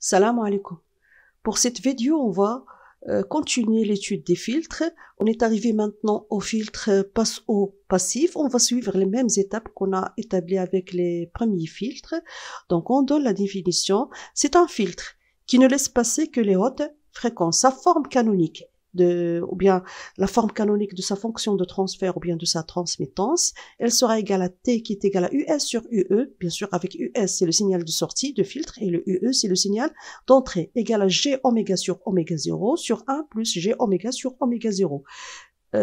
Salam alaikum. Pour cette vidéo, on va continuer l'étude des filtres. On est arrivé maintenant au filtre passe-haut passif. On va suivre les mêmes étapes qu'on a établies avec les premiers filtres. Donc, on donne la définition. C'est un filtre qui ne laisse passer que les hautes fréquences. Sa forme canonique ou bien la forme canonique de sa fonction de transfert ou bien de sa transmittance, elle sera égale à T qui est égal à US sur UE, bien sûr avec US c'est le signal de sortie de filtre et le UE c'est le signal d'entrée, égal à G oméga sur oméga 0 sur 1 plus G oméga sur oméga 0.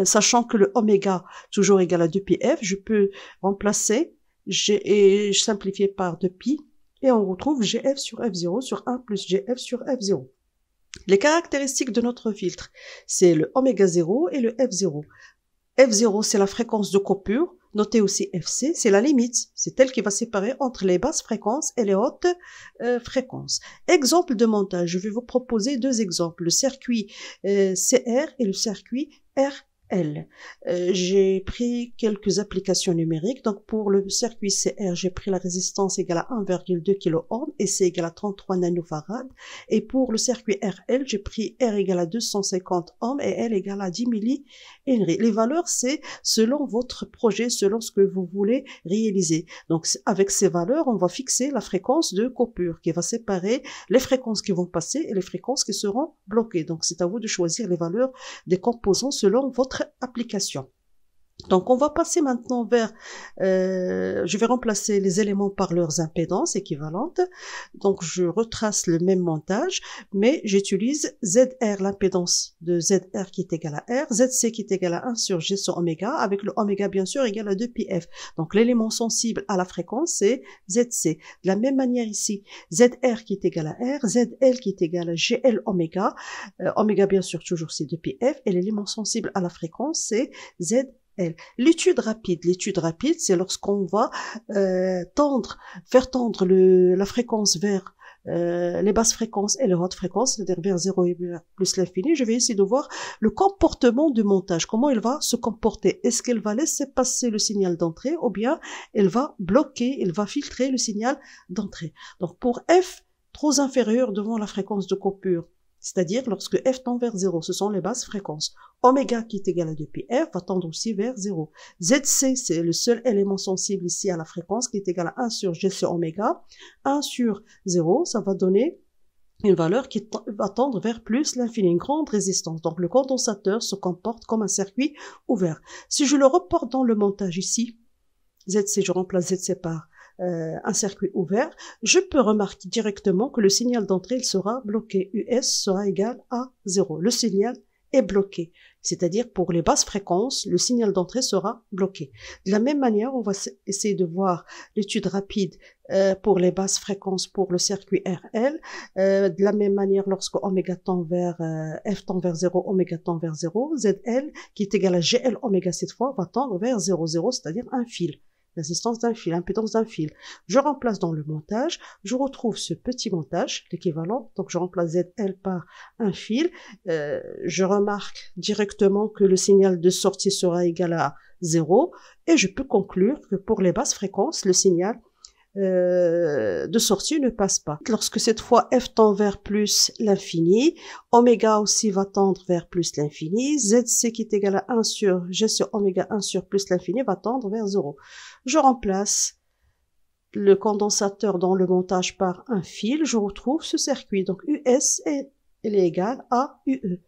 Sachant que le oméga toujours égal à 2πf, je peux remplacer G et simplifier par 2π et on retrouve GF sur F0 sur 1 plus GF sur F0. Les caractéristiques de notre filtre, c'est le oméga 0 et le F0. F0, c'est la fréquence de coupure. Notez aussi FC, c'est la limite. C'est elle qui va séparer entre les basses fréquences et les hautes fréquences. Exemple de montage, je vais vous proposer deux exemples. Le circuit CR et le circuit RL. J'ai pris quelques applications numériques. Donc, pour le circuit CR, j'ai pris la résistance égale à 1,2 kΩ et C égale à 33 nanofarad. Et pour le circuit RL, j'ai pris R égale à 250 ohms et L égale à 10 millihenry. Les valeurs, c'est selon votre projet, selon ce que vous voulez réaliser. Donc, avec ces valeurs, on va fixer la fréquence de coupure qui va séparer les fréquences qui vont passer et les fréquences qui seront bloquées. Donc, c'est à vous de choisir les valeurs des composants selon votre application. Donc, on va passer maintenant vers, je vais remplacer les éléments par leurs impédances équivalentes. Donc, je retrace le même montage, mais j'utilise ZR, l'impédance de ZR qui est égale à R, ZC qui est égal à 1 sur G sur oméga, avec le oméga bien sûr égal à 2πf. Donc, l'élément sensible à la fréquence, c'est ZC. De la même manière ici, ZR qui est égal à R, ZL qui est égal à GL oméga, oméga bien sûr toujours c'est 2πf, et l'élément sensible à la fréquence, c'est ZL. L'étude rapide, c'est lorsqu'on va faire tendre la fréquence vers les basses fréquences et les hautes fréquences, c'est-à-dire vers 0 et plus l'infini. Je vais essayer de voir le comportement du montage, comment il va se comporter. Est-ce qu'elle va laisser passer le signal d'entrée ou bien elle va bloquer, elle va filtrer le signal d'entrée. Donc pour F trop inférieur devant la fréquence de coupure, c'est-à-dire lorsque F tend vers 0, ce sont les basses fréquences. Oméga qui est égal à 2πf va tendre aussi vers 0. ZC, c'est le seul élément sensible ici à la fréquence qui est égal à 1 sur G sur oméga. 1 sur 0, ça va donner une valeur qui va tendre vers plus l'infini, une grande résistance. Donc le condensateur se comporte comme un circuit ouvert. Si je le reporte dans le montage ici, ZC, je remplace ZC par un circuit ouvert, je peux remarquer directement que le signal d'entrée il sera bloqué. US sera égal à 0. Le signal est bloqué. C'est-à-dire pour les basses fréquences, le signal d'entrée sera bloqué. De la même manière, on va essayer de voir l'étude rapide pour les basses fréquences pour le circuit RL. De la même manière, lorsque oméga tend vers F tend vers 0, oméga tend vers 0, ZL qui est égal à GL oméga cette fois va tendre vers 0, 0, c'est-à-dire un fil. Résistance d'un fil, impédance d'un fil. Je remplace dans le montage, je retrouve ce petit montage, l'équivalent, donc je remplace ZL par un fil, je remarque directement que le signal de sortie sera égal à 0, et je peux conclure que pour les basses fréquences, le signal de sortie ne passe pas. Lorsque cette fois F tend vers plus l'infini, oméga aussi va tendre vers plus l'infini, ZC qui est égal à 1 sur G sur oméga 1 sur plus l'infini va tendre vers 0. Je remplace le condensateur dans le montage par un fil, je retrouve ce circuit. Donc US est égal à UE.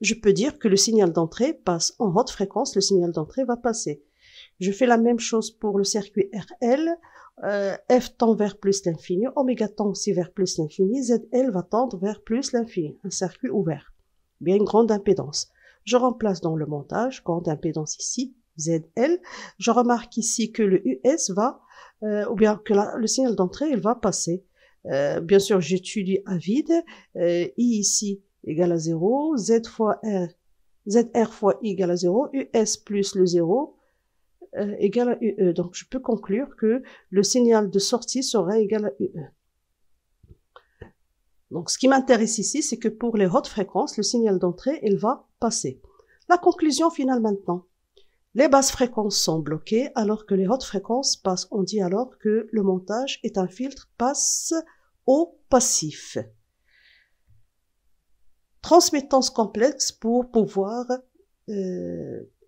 Je peux dire que le signal d'entrée passe en haute fréquence, le signal d'entrée va passer. Je fais la même chose pour le circuit RL. F tend vers plus l'infini, oméga tend aussi vers plus l'infini, ZL va tendre vers plus l'infini, un circuit ouvert, bien une grande impédance. Je remplace dans le montage, grande impédance ici, ZL, je remarque ici que le US va, ou bien que le signal d'entrée, il va passer. Bien sûr, j'étudie à vide, I ici égale à 0, Z fois R, ZR fois I égale à 0, US plus le 0, égal à UE. Donc, je peux conclure que le signal de sortie sera égal à UE. Donc, ce qui m'intéresse ici, c'est que pour les hautes fréquences, le signal d'entrée, il va passer. La conclusion finale maintenant. Les basses fréquences sont bloquées alors que les hautes fréquences passent. On dit alors que le montage est un filtre passe au passif. transmittance complexe pour pouvoir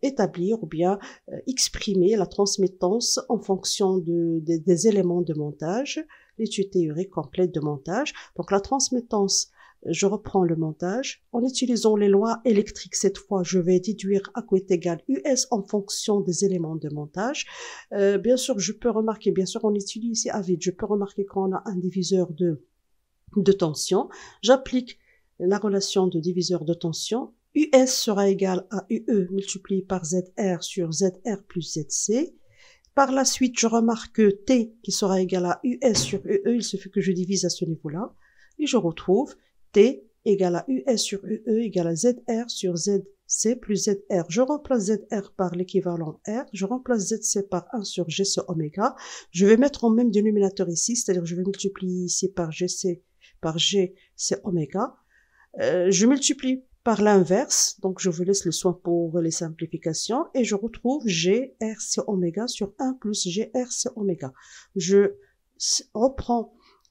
établir ou bien exprimer la transmittance en fonction des éléments de montage, l'étude théorique complète de montage. Donc la transmittance, je reprends le montage. En utilisant les lois électriques, cette fois, je vais déduire A est égal US en fonction des éléments de montage. Bien sûr, je peux remarquer, bien sûr, on utilise ici A vide. Je peux remarquer qu'on a un diviseur de tension. J'applique la relation de diviseur de tension. US sera égal à UE multiplié par ZR sur ZR plus ZC. Par la suite, je remarque que T qui sera égal à US sur UE, il suffit que je divise à ce niveau-là. Et je retrouve T égale à US sur UE égale à ZR sur ZC plus ZR. Je remplace ZR par l'équivalent R. Je remplace ZC par 1 sur GC oméga. Je vais mettre en même dénominateur ici, c'est-à-dire je vais multiplier ici par GC par GC oméga. Je multiplie par l'inverse, donc je vous laisse le soin pour les simplifications, et je retrouve GRC oméga sur 1 plus GRC oméga. Je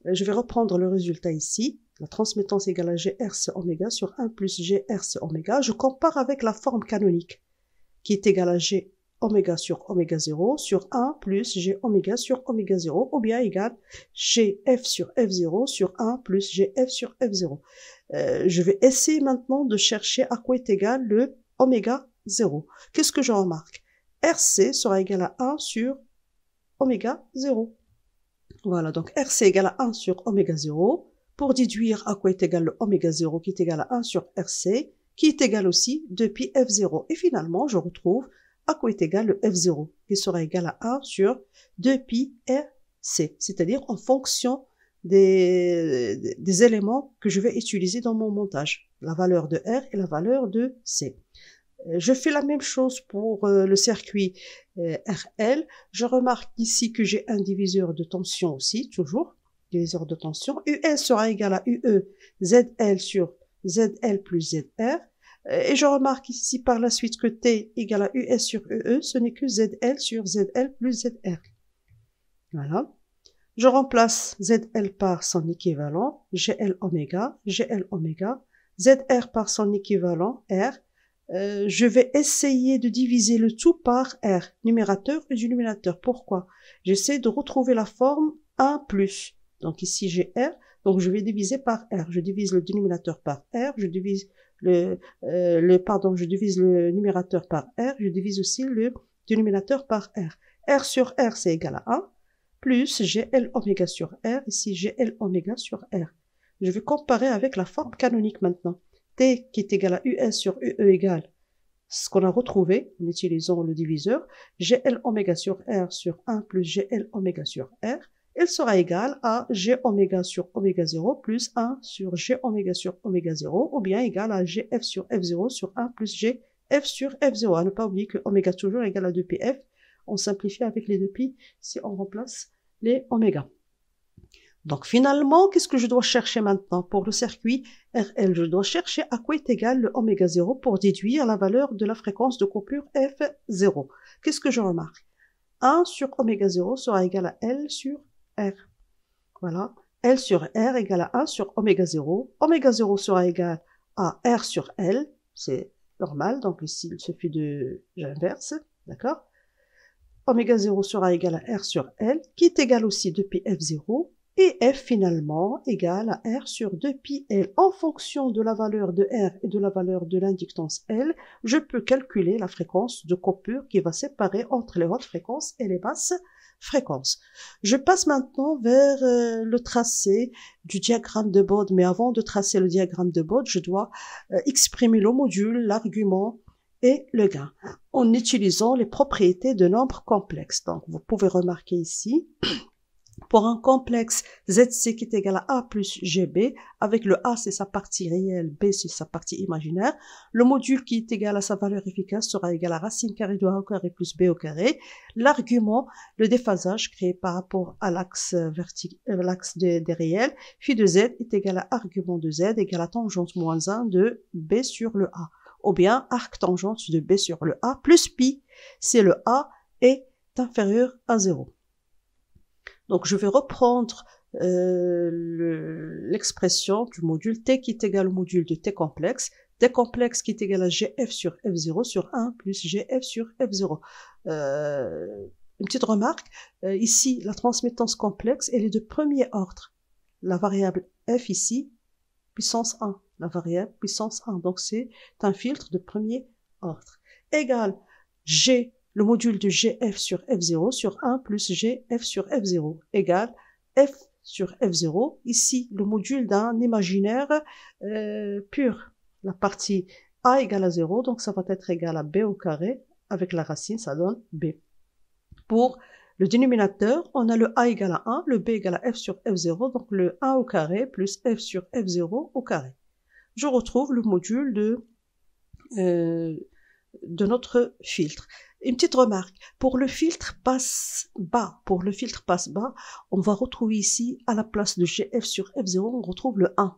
vais reprendre le résultat ici, la transmittance égale à GRC oméga sur 1 plus GRC oméga. Je compare avec la forme canonique, qui est égale à G oméga sur oméga 0 sur 1 plus G oméga sur oméga 0, ou bien égale GF sur F0 sur 1 plus GF sur F0. Je vais essayer maintenant de chercher à quoi est égal le oméga 0. Qu'est-ce que je remarque? RC sera égal à 1 sur oméga 0. Voilà, donc RC égale à 1 sur oméga 0. Pour déduire à quoi est égal le oméga 0 qui est égal à 1 sur RC, qui est égal aussi 2pi F0. Et finalement, je retrouve à quoi est égal le F0, qui sera égal à 1 sur 2pi RC, c'est-à-dire en fonction des éléments que je vais utiliser dans mon montage, la valeur de R et la valeur de C. Je fais la même chose pour le circuit RL. Je remarque ici que j'ai un diviseur de tension aussi, toujours, diviseur de tension. US sera égal à UE ZL sur ZL plus ZR. Et je remarque ici par la suite que T égale à US sur UE, ce n'est que ZL sur ZL plus ZR. Voilà. Je remplace ZL par son équivalent, GL oméga, ZR par son équivalent, R. Je vais essayer de diviser le tout par R, numérateur et dénominateur. Pourquoi? J'essaie de retrouver la forme 1 plus. Donc ici j'ai R, donc je vais diviser par R. Je divise le dénominateur par R, je divise je divise le numérateur par R, je divise aussi le dénominateur par R. R sur R c'est égal à 1. Plus GL oméga sur R, ici GL oméga sur R. Je vais comparer avec la forme canonique maintenant. T qui est égal à US sur UE égale ce qu'on a retrouvé en utilisant le diviseur, GL oméga sur R sur 1 plus GL oméga sur R, elle sera égale à G oméga sur oméga 0 plus 1 sur G oméga sur oméga 0, ou bien égale à GF sur F0 sur 1 plus GF sur F0. À ne pas oublier que oméga toujours égale à 2πf. On simplifie avec les 2pi si on remplace les oméga. Donc finalement, qu'est-ce que je dois chercher maintenant pour le circuit RL? Je dois chercher à quoi est égal le oméga 0 pour déduire la valeur de la fréquence de coupure F0. Qu'est-ce que je remarque? 1 sur oméga 0 sera égal à L sur R. Voilà. L sur R égale à 1 sur oméga 0. Oméga 0 sera égal à R sur L. C'est normal. Donc ici, il suffit de... j'inverse. D'accord? Oméga 0 sera égal à R sur L, qui est égal aussi 2pi F0, et F finalement égale à R sur 2pi L. En fonction de la valeur de R et de la valeur de l'inductance L, je peux calculer la fréquence de coupure qui va séparer entre les hautes fréquences et les basses fréquences. Je passe maintenant vers le tracé du diagramme de Bode, mais avant de tracer le diagramme de Bode, je dois exprimer le module, l'argument et le gain, en utilisant les propriétés de nombres complexes. Donc, vous pouvez remarquer ici, pour un complexe ZC qui est égal à A plus GB, avec le A c'est sa partie réelle, B c'est sa partie imaginaire, le module qui est égal à sa valeur efficace sera égal à racine carrée de A au carré plus B au carré. L'argument, le déphasage créé par rapport à l'axe des réels, phi de Z est égal à argument de Z égal à tangente moins 1 de B sur le A. Ou bien arc tangente de B sur le A plus pi, c'est le A est inférieur à 0. Donc je vais reprendre l'expression du module t qui est égal au module de t complexe qui est égal à gf sur f0 sur 1 plus gf sur f0. Une petite remarque, ici, la transmittance complexe, elle est de premier ordre. La variable f ici, puissance 1. La variable puissance 1. Donc, c'est un filtre de premier ordre. Égal g, le module de gf sur f0 sur 1 plus gf sur f0. Égal f sur f0. Ici, le module d'un imaginaire pur. La partie a égale à 0, donc ça va être égal à b au carré. Avec la racine, ça donne b. Pour le dénominateur, on a le a égale à 1, le b égale à f sur f0, donc le 1 au carré plus f sur f0 au carré. Je retrouve le module de notre filtre. Une petite remarque, pour le filtre passe bas, on va retrouver ici, à la place de gf sur f0, on retrouve le 1,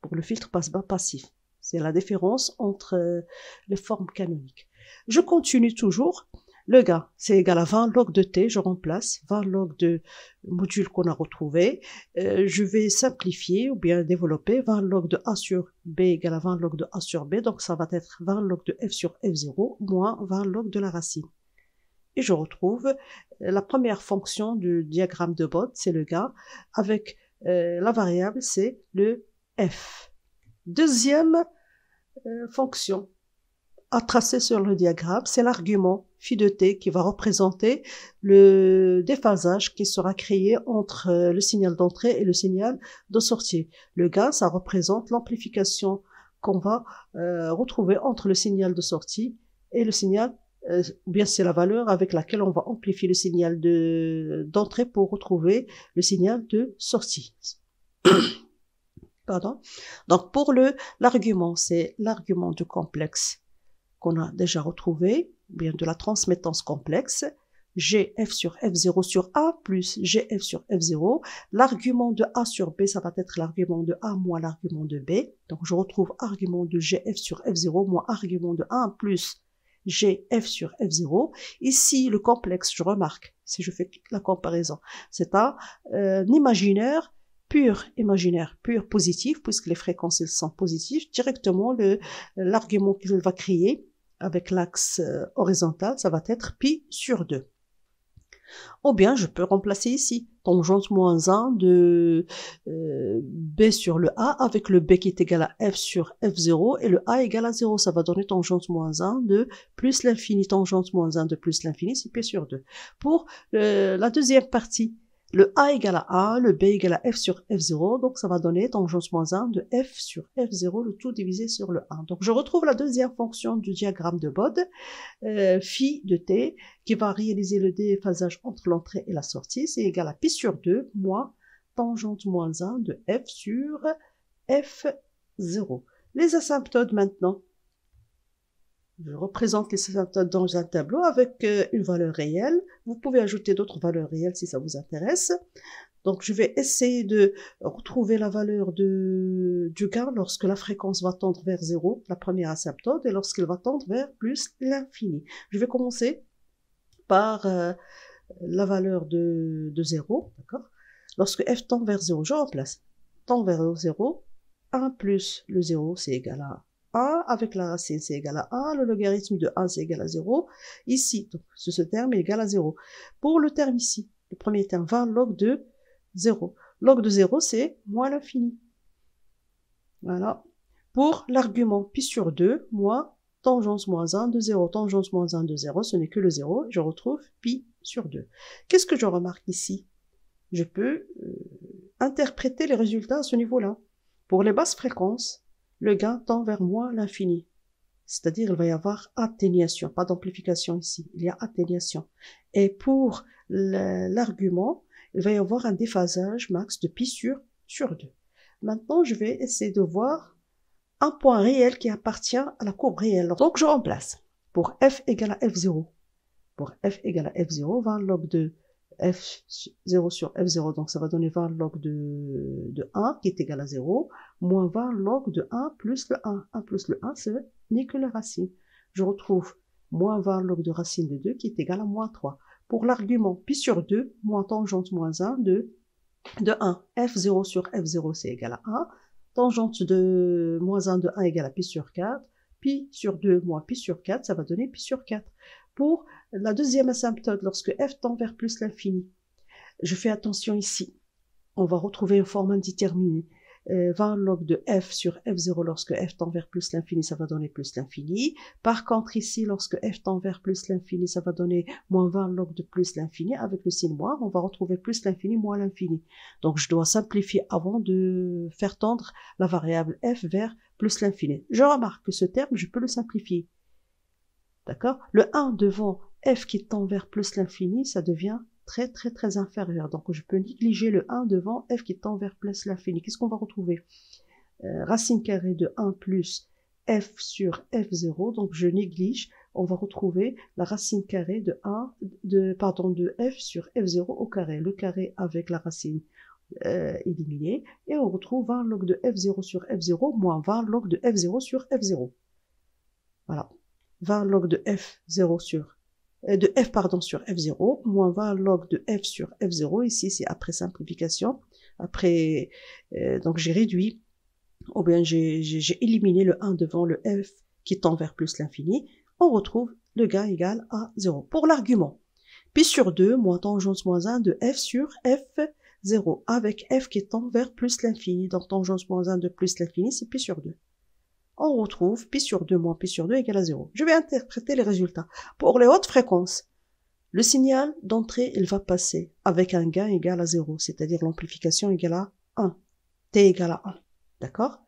pour le filtre passe bas passif. C'est la différence entre les formes canoniques. Je continue toujours. Le gain, c'est égal à 20 log de t, je remplace 20 log de module qu'on a retrouvé. Je vais simplifier ou bien développer 20 log de a sur b égale à 20 log de a sur b, donc ça va être 20 log de f sur f0 moins 20 log de la racine. Et je retrouve la première fonction du diagramme de Bode, c'est le gain, avec la variable, c'est le f. Deuxième fonction à tracer sur le diagramme, c'est l'argument phi de t qui va représenter le déphasage qui sera créé entre le signal d'entrée et le signal de sortie. Le gain, ça représente l'amplification qu'on va retrouver entre le signal de sortie et le signal, ou bien c'est la valeur avec laquelle on va amplifier le signal d'entrée pour retrouver le signal de sortie. Pardon. Donc pour l'argument, c'est l'argument du complexe qu'on a déjà retrouvé, bien de la transmittance complexe, gf sur f0 sur a plus gf sur f0. L'argument de a sur b, ça va être l'argument de a moins l'argument de b. Donc je retrouve argument de gf sur f0 moins argument de 1 plus gf sur f0. Ici, le complexe, je remarque, si je fais la comparaison, c'est un imaginaire pur positif, puisque les fréquences elles sont positives. Directement, l'argument qu'il va créer avec l'axe horizontal, ça va être pi sur 2. Ou bien, je peux remplacer ici, tangente moins 1 de b sur le a, avec le b qui est égal à f sur f0, et le a égal à 0. Ça va donner tangente moins 1 de plus l'infini, tangente moins 1 de plus l'infini, c'est pi sur 2. Pour la deuxième partie, le a égale à a, le b égale à f sur f0, donc ça va donner tangente moins 1 de f sur f0, le tout divisé sur le 1. Donc je retrouve la deuxième fonction du diagramme de Bode, phi de t, qui va réaliser le déphasage entre l'entrée et la sortie, c'est égal à pi sur 2 moins tangente moins 1 de f sur f0. Les asymptotes maintenant. Je représente les asymptotes dans un tableau avec une valeur réelle. Vous pouvez ajouter d'autres valeurs réelles si ça vous intéresse. Donc, je vais essayer de retrouver la valeur du gain lorsque la fréquence va tendre vers 0, la première asymptote, et lorsqu'elle va tendre vers plus l'infini. Je vais commencer par la valeur de 0, d'accord? Lorsque f tend vers 0, je remplace. Tend vers 0, 1 plus le 0, c'est égal à 1, avec la racine, c'est égal à 1, le logarithme de 1, c'est égal à 0. Ici, donc, ce terme est égal à 0. Pour le terme ici, le premier terme, 20 log de 0. Log de 0, c'est moins l'infini. Voilà. Pour l'argument pi sur 2, moins tangente moins 1 de 0. Tangente moins 1 de 0, ce n'est que le 0. Je retrouve pi sur 2. Qu'est-ce que je remarque ici? Je peux interpréter les résultats à ce niveau-là. Pour les basses fréquences, le gain tend vers moins l'infini. C'est-à-dire, il va y avoir atténuation, pas d'amplification ici. Il y a atténuation. Et pour l'argument, il va y avoir un déphasage max de pi sur 2. Maintenant, je vais essayer de voir un point réel qui appartient à la courbe réelle. Donc, je remplace. Pour f égale à f0. Pour f égale à f0, 20 log de f0 sur f0, donc ça va donner 20 log de 1 qui est égal à 0, moins 20 log de 1 plus le 1. 1 plus le 1, ce n'est que la racine. Je retrouve moins 20 log de racine de 2 qui est égal à moins 3. Pour l'argument pi sur 2, moins tangente moins 1 de de 1, f0 sur f0 c'est égal à 1, tangente de moins 1 de 1 égale à pi sur 4, pi sur 2 moins pi sur 4, ça va donner pi sur 4. Pour la deuxième asymptote, lorsque f tend vers plus l'infini, je fais attention ici, on va retrouver une forme indéterminée. 20 log de f sur f0 lorsque f tend vers plus l'infini, ça va donner plus l'infini. Par contre, ici, lorsque f tend vers plus l'infini, ça va donner moins 20 log de plus l'infini. Avec le signe moins, on va retrouver plus l'infini, moins l'infini. Donc, je dois simplifier avant de faire tendre la variable f vers plus l'infini. Je remarque que ce terme, je peux le simplifier. D'accord? Le 1 devant f qui tend vers plus l'infini, ça devient très inférieur. Donc, je peux négliger le 1 devant f qui tend vers plus l'infini. Qu'est-ce qu'on va retrouver? Racine carrée de 1 plus f sur f0. Donc, je néglige. On va retrouver la racine carrée de f sur f0 au carré. Le carré avec la racine éliminée. Et on retrouve 20 log de f0 sur f0 moins 20 log de f0 sur f0. Voilà. 20 log de f0 sur f0 moins 20 log de f sur f0. Ici, c'est après simplification. Après, donc j'ai réduit, ou bien j'ai éliminé le 1 devant le f qui tend vers plus l'infini. On retrouve le gain égal à 0. Pour l'argument, pi sur 2 moins tangente moins 1 de f sur f0 avec f qui tend vers plus l'infini. Donc tangente moins 1 de plus l'infini, c'est pi sur 2. On retrouve pi sur 2 moins pi sur 2 égale à 0. Je vais interpréter les résultats. Pour les hautes fréquences, le signal d'entrée, il va passer avec un gain égal à 0, c'est-à-dire l'amplification égale à 1, t égale à 1. D'accord?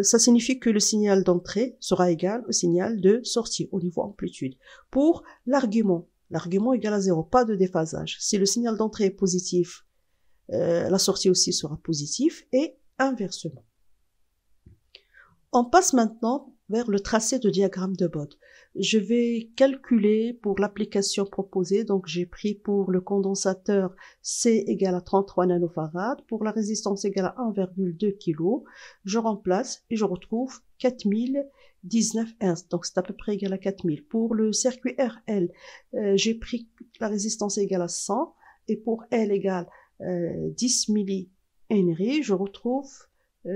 Ça signifie que le signal d'entrée sera égal au signal de sortie au niveau amplitude. Pour l'argument égale à 0, pas de déphasage. Si le signal d'entrée est positif, la sortie aussi sera positive et inversement. On passe maintenant vers le tracé de diagramme de Bode. Je vais calculer pour l'application proposée, donc j'ai pris pour le condensateur C égale à 33 nanofarad, pour la résistance égale à 1,2 kg, je remplace et je retrouve 4019 Hz, donc c'est à peu près égal à 4000. Pour le circuit RL, j'ai pris la résistance égale à 100 et pour L égale 10 millihenry, je retrouve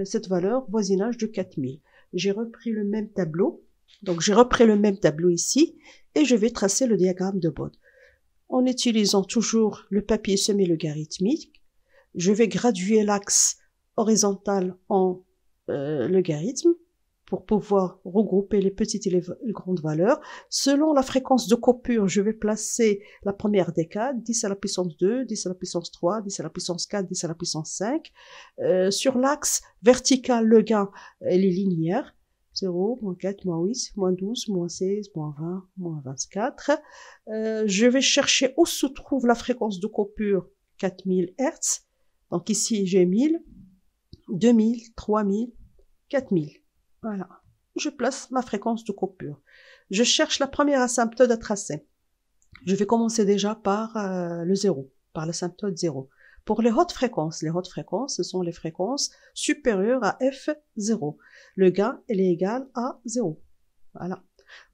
cette valeur voisinage de 4000. J'ai repris le même tableau, donc j'ai repris le même tableau ici, et je vais tracer le diagramme de Bode. En utilisant toujours le papier semi-logarithmique, je vais graduer l'axe horizontal en logarithme pour pouvoir regrouper les petites et les grandes valeurs. Selon la fréquence de coupure, je vais placer la première décade, 10 à la puissance 2, 10 à la puissance 3, 10 à la puissance 4, 10 à la puissance 5. Sur l'axe vertical, le gain, elle est linéaire. 0, moins 4, moins 8, moins 12, moins 16, moins 20, moins 24. Je vais chercher où se trouve la fréquence de coupure, 4000 Hz. Donc ici, j'ai 1000, 2000, 3000, 4000. Voilà. Je place ma fréquence de coupure. Je cherche la première asymptote à tracer. Je vais commencer déjà par le 0, par l'asymptote 0. Pour les hautes fréquences, ce sont les fréquences supérieures à F0. Le gain, il est égal à 0. Voilà.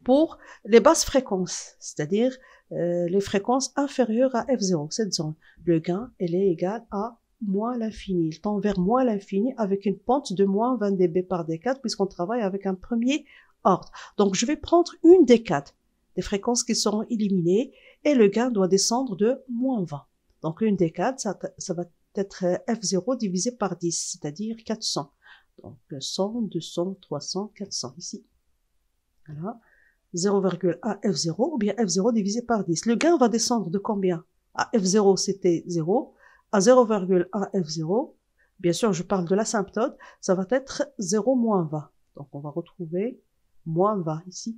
Pour les basses fréquences, c'est-à-dire les fréquences inférieures à F0, cette zone, le gain, il est égal à moins l'infini. Il tend vers moins l'infini avec une pente de moins 20 dB par décade puisqu'on travaille avec un premier ordre. Donc, je vais prendre une décade des fréquences qui seront éliminées et le gain doit descendre de moins 20. Donc, une décade, ça va être F0 divisé par 10, c'est-à-dire 400. Donc, 100, 200, 300, 400 ici. Voilà. 0,1 F0 ou bien F0 divisé par 10. Le gain va descendre de combien? À F0, c'était 0. À 0,1 F0, bien sûr, je parle de l'asymptote, ça va être 0 moins 20. Donc, on va retrouver moins 20 ici.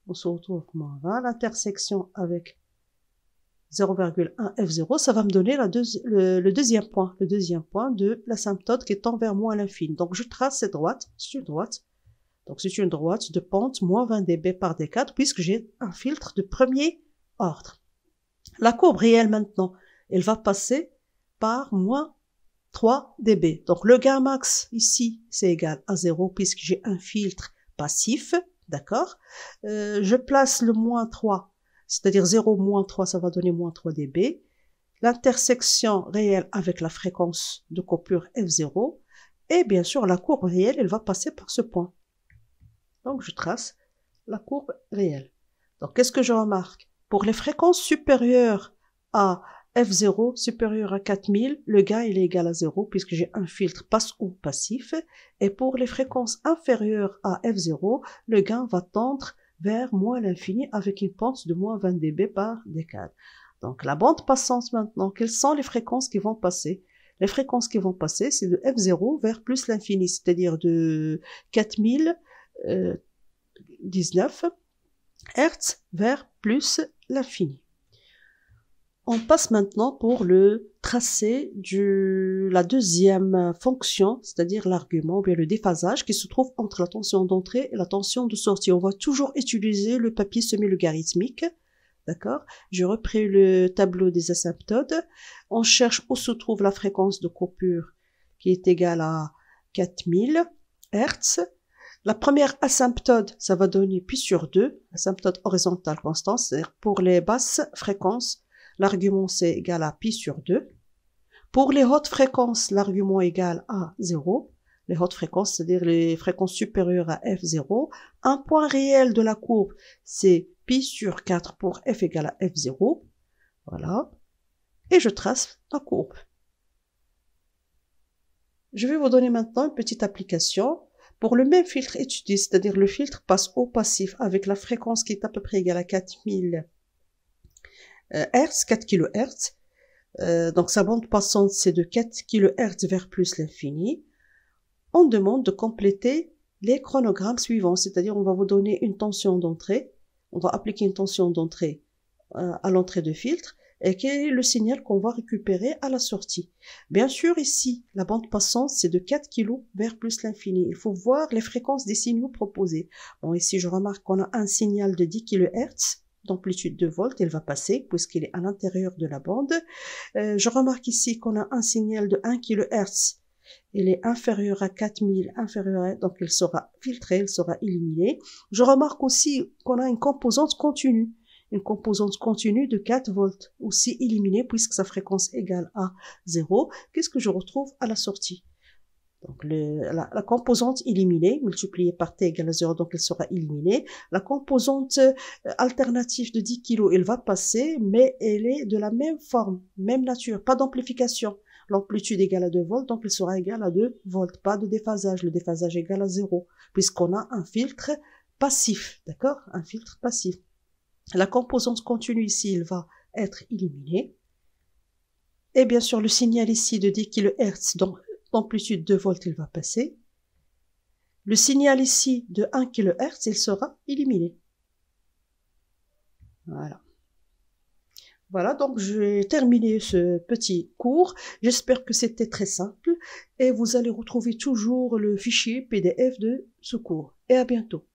On se retrouve moins 20. L'intersection avec 0,1 F0, ça va me donner le deuxième point de l'asymptote qui tend vers moins l'infini. Donc, je trace cette droite, c'est une droite. Donc, c'est une droite de pente moins 20 dB par décade puisque j'ai un filtre de premier ordre. La courbe réelle maintenant, elle va passer par moins 3 dB. Donc, le gain max ici, c'est égal à 0 puisque j'ai un filtre passif, d'accord? Je place le moins 3, c'est-à-dire 0 moins 3, ça va donner moins 3 dB. l'intersection réelle avec la fréquence de coupure F0, et bien sûr la courbe réelle, elle va passer par ce point. Donc je trace la courbe réelle. Donc qu'est-ce que je remarque? Pour les fréquences supérieures à F0, supérieures à 4000, le gain il est égal à 0 puisque j'ai un filtre passe ou passif. Et pour les fréquences inférieures à F0, le gain va tendre vers moins l'infini avec une pente de moins 20 dB par décade. Donc la bande passante maintenant, quelles sont les fréquences qui vont passer? Les fréquences qui vont passer, c'est de F0 vers plus l'infini, c'est-à-dire de 4019 Hz vers plus l'infini. On passe maintenant pour le tracé de la deuxième fonction, c'est-à-dire l'argument ou bien le déphasage qui se trouve entre la tension d'entrée et la tension de sortie. On va toujours utiliser le papier semi-logarithmique. D'accord? J'ai repris le tableau des asymptotes. On cherche où se trouve la fréquence de coupure qui est égale à 4000 Hz. La première asymptote, ça va donner pi sur 2, asymptote horizontale constante, c'est-à-dire pour les basses fréquences, l'argument c'est égal à pi sur 2. Pour les hautes fréquences, l'argument est égal à 0. Les hautes fréquences, c'est-à-dire les fréquences supérieures à F0. Un point réel de la courbe, c'est pi sur 4 pour F égale à F0. Voilà. Et je trace la courbe. Je vais vous donner maintenant une petite application. Pour le même filtre étudié, c'est-à-dire le filtre passe au passif avec la fréquence qui est à peu près égale à 4000 Hz, 4 kHz. Donc sa bande passante, c'est de 4 kHz vers plus l'infini. On demande de compléter les chronogrammes suivants, c'est-à-dire on va vous donner une tension d'entrée, on va appliquer une tension d'entrée à l'entrée de filtre, et quel est le signal qu'on va récupérer à la sortie. Bien sûr, ici, la bande passante, c'est de 4 kg vers plus l'infini. Il faut voir les fréquences des signaux proposés. Bon, ici, je remarque qu'on a un signal de 10 kHz, d'amplitude de volts, elle va passer, puisqu'il est à l'intérieur de la bande. Je remarque ici qu'on a un signal de 1 kHz, il est inférieur à 4000, donc il sera filtré, il sera éliminé. Je remarque aussi qu'on a une composante continue de 4 volts, aussi éliminée puisque sa fréquence est égale à 0. Qu'est-ce que je retrouve à la sortie? Donc la composante éliminée, multipliée par t égale à 0, donc elle sera éliminée. La composante alternative de 10 kg, elle va passer, mais elle est de la même forme, même nature, pas d'amplification. L'amplitude égale à 2 volts, donc elle sera égale à 2 volts, pas de déphasage. Le déphasage est égal à 0, puisqu'on a un filtre passif, d'accord? Un filtre passif. La composante continue ici, elle va être éliminée. Et bien sûr, le signal ici de 10 kHz, donc d'amplitude 2 volts, il va passer. Le signal ici de 1 kHz, il sera éliminé. Voilà. Voilà, donc j'ai terminé ce petit cours. J'espère que c'était très simple et vous allez retrouver toujours le fichier PDF de ce cours. Et à bientôt.